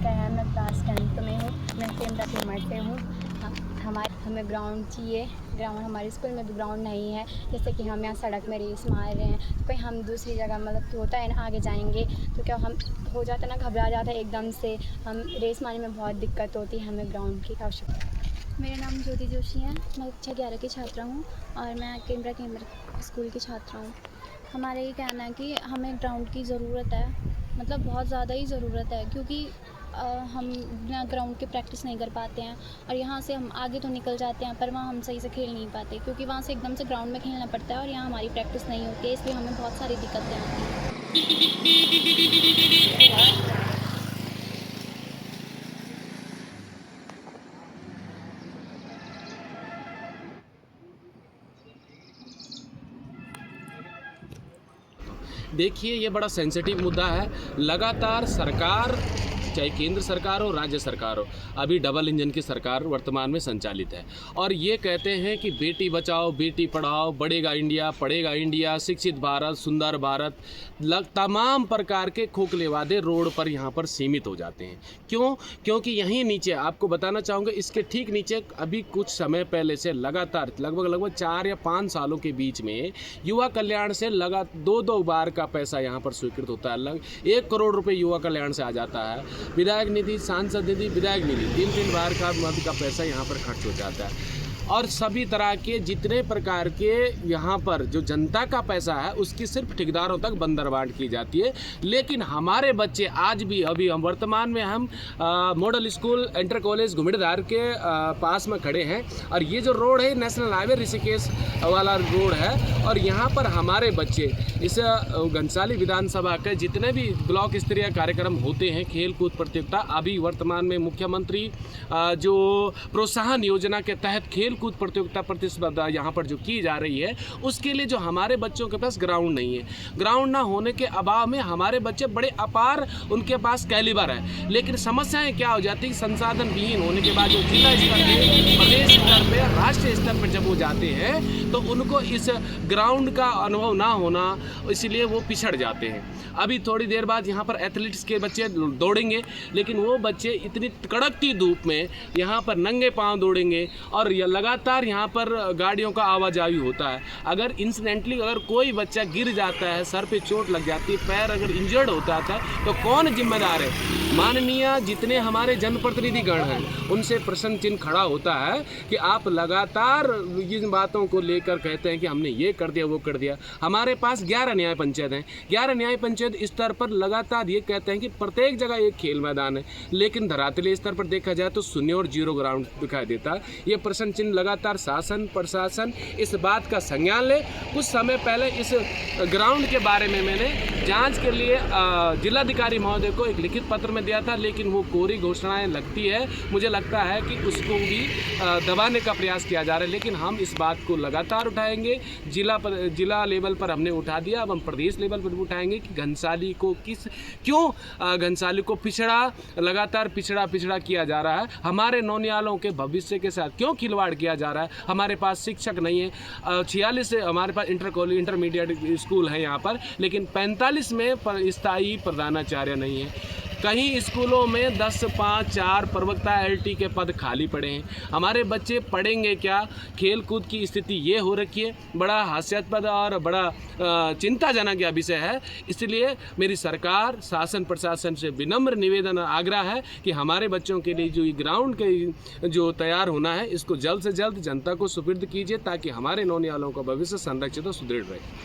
का है। मैं क्लास 10th में हूँ। मैं केंद्र कीमत से हूँ। हमें ग्राउंड चाहिए। ग्राउंड हमारे स्कूल में भी ग्राउंड नहीं है। जैसे कि हम यहाँ सड़क में रेस मार रहे हैं, तो कहीं हम दूसरी जगह मतलब कि होता है ना, आगे जाएंगे तो क्या हम हो जाता है ना, घबरा जाता है एकदम से। हम रेस मारने में बहुत दिक्कत होती है। हमें ग्राउंड की आवश्यकता। मेरा नाम ज्योति जोशी है। मैं कक्षा 11 की छात्रा हूँ और मैं केंद्र स्कूल की छात्रा हूँ। हमारा ये कहना है कि हमें ग्राउंड की ज़रूरत है, मतलब बहुत ज़्यादा ही ज़रूरत है, क्योंकि हम बिना ग्राउंड के प्रैक्टिस नहीं कर पाते हैं और यहाँ से हम आगे तो निकल जाते हैं पर वहाँ हम सही से खेल नहीं पाते, क्योंकि वहाँ से एकदम से ग्राउंड में खेलना पड़ता है और यहाँ हमारी प्रैक्टिस नहीं होती है, इसलिए हमें बहुत सारी दिक्कतें आती हैं। देखिए, ये बड़ा सेंसिटिव मुद्दा है। लगातार सरकार, चाहे केंद्र सरकार हो, राज्य सरकार हो, अभी डबल इंजन की सरकार वर्तमान में संचालित है और ये कहते हैं कि बेटी बचाओ बेटी पढ़ाओ, बढ़ेगा इंडिया, पढ़ेगा इंडिया, शिक्षित भारत, सुंदर भारत, तमाम प्रकार के खोखले वादे रोड पर यहाँ पर सीमित हो जाते हैं। क्यों? क्योंकि यहीं नीचे आपको बताना चाहूँगा, इसके ठीक नीचे अभी कुछ समय पहले से लगातार लगभग 4 या 5 सालों के बीच में युवा कल्याण से दो बार का पैसा यहाँ पर स्वीकृत होता है। 1 करोड़ रुपये युवा कल्याण से आ जाता है। विधायक निधि, सांसद निधि, विधायक निधि, 3 बार का मद का पैसा यहाँ पर खर्च हो जाता है और सभी तरह के जितने प्रकार के यहाँ पर जो जनता का पैसा है उसकी सिर्फ ठेकेदारों तक बंदरबांट की जाती है। लेकिन हमारे बच्चे आज भी, अभी हम वर्तमान में हम मॉडल स्कूल इंटर कॉलेज घुमिड़धार के पास में खड़े हैं और ये जो रोड है नेशनल हाईवे ऋषिकेश वाला रोड है और यहाँ पर हमारे बच्चे इस घनसाली विधानसभा के जितने भी ब्लॉक स्तरीय कार्यक्रम होते हैं, खेल कूद प्रतियोगिता, अभी वर्तमान में मुख्यमंत्री जो प्रोत्साहन योजना के तहत खेल कूद प्रतियोगिता प्रतिस्पर्धा यहाँ पर जो की जा रही है, उसके लिए जो हमारे बच्चों के पास ग्राउंड नहीं है। ग्राउंड ना होने के अभाव में हमारे बच्चे बड़े अपार, उनके पास कैलिबर है, लेकिन समस्याएं क्या हो जाती है, संसाधन विहीन होने के बाद जो जिला स्तर पे, प्रदेश स्तर पे, राष्ट्रीय स्तर पर जब वो जाते हैं तो उनको इस ग्राउंड का अनुभव ना होना, इसलिए वो पिछड़ जाते हैं। अभी थोड़ी देर बाद यहाँ पर एथलेटिक्स के बच्चे दौड़ेंगे, लेकिन वो बच्चे इतनी कड़कती धूप में यहाँ पर नंगे पांव दौड़ेंगे और लगातार यहाँ पर गाड़ियों का आवाजाही होता है। अगर इंसिडेंटली अगर कोई बच्चा गिर जाता है, सर पे चोट लग जाती है, पैर अगर इंजर्ड होता था तो कौन जिम्मेदार है? माननीय जितने हमारे जनप्रतिनिधिगण हैं उनसे प्रश्न चिन्ह खड़ा होता है कि आप लगातार इन बातों को लेकर कहते हैं कि हमने ये कर दिया वो कर दिया। हमारे पास 11 न्याय पंचायत हैं। 11 न्याय पंचायत स्तर पर लगातार ये कहते हैं कि प्रत्येक जगह एक खेल मैदान है, लेकिन धरातलीय स्तर पर देखा जाए तो 0 और 0 ग्राउंड दिखाई देता है। ये प्रश्न चिन्ह लगातार शासन प्रशासन इस बात का संज्ञान ले। कुछ समय पहले इस ग्राउंड के बारे में मैंने जांच के लिए जिलाधिकारी महोदय को एक लिखित पत्र में दिया था, लेकिन वो कोरी घोषणाएं लगती है। मुझे लगता है कि उसको भी दबाने का प्रयास किया जा रहा है, लेकिन हम इस बात को लगातार उठाएंगे। जिला लेवल पर हमने उठा दिया, अब हम प्रदेश लेवल पर उठाएंगे कि घनसाली को क्यों घनसाली को लगातार पिछड़ा किया जा रहा है। हमारे नौनियालों के भविष्य के साथ क्यों खिलवाड़ किया जा रहा है? हमारे पास शिक्षक नहीं है। 46 से हमारे पास इंटरमीडिएट स्कूल है यहाँ पर, लेकिन 45 में स्थायी प्रधानाचार्य नहीं है। कहीं स्कूलों में 10, 5, 4 प्रवक्ता LT के पद खाली पड़े हैं। हमारे बच्चे पढ़ेंगे क्या? खेल कूद की स्थिति ये हो रखी है। बड़ा हास्यास्पद और बड़ा चिंताजनक यह विषय है। इसलिए मेरी सरकार, शासन प्रशासन से विनम्र निवेदन और आग्रह है कि हमारे बच्चों के लिए जो ग्राउंड के जो तैयार होना है, इसको जल्द से जल्द जनता को सुपुर्द कीजिए ताकि हमारे नौनियालों का भविष्य संरक्षित और सुदृढ़ रहे।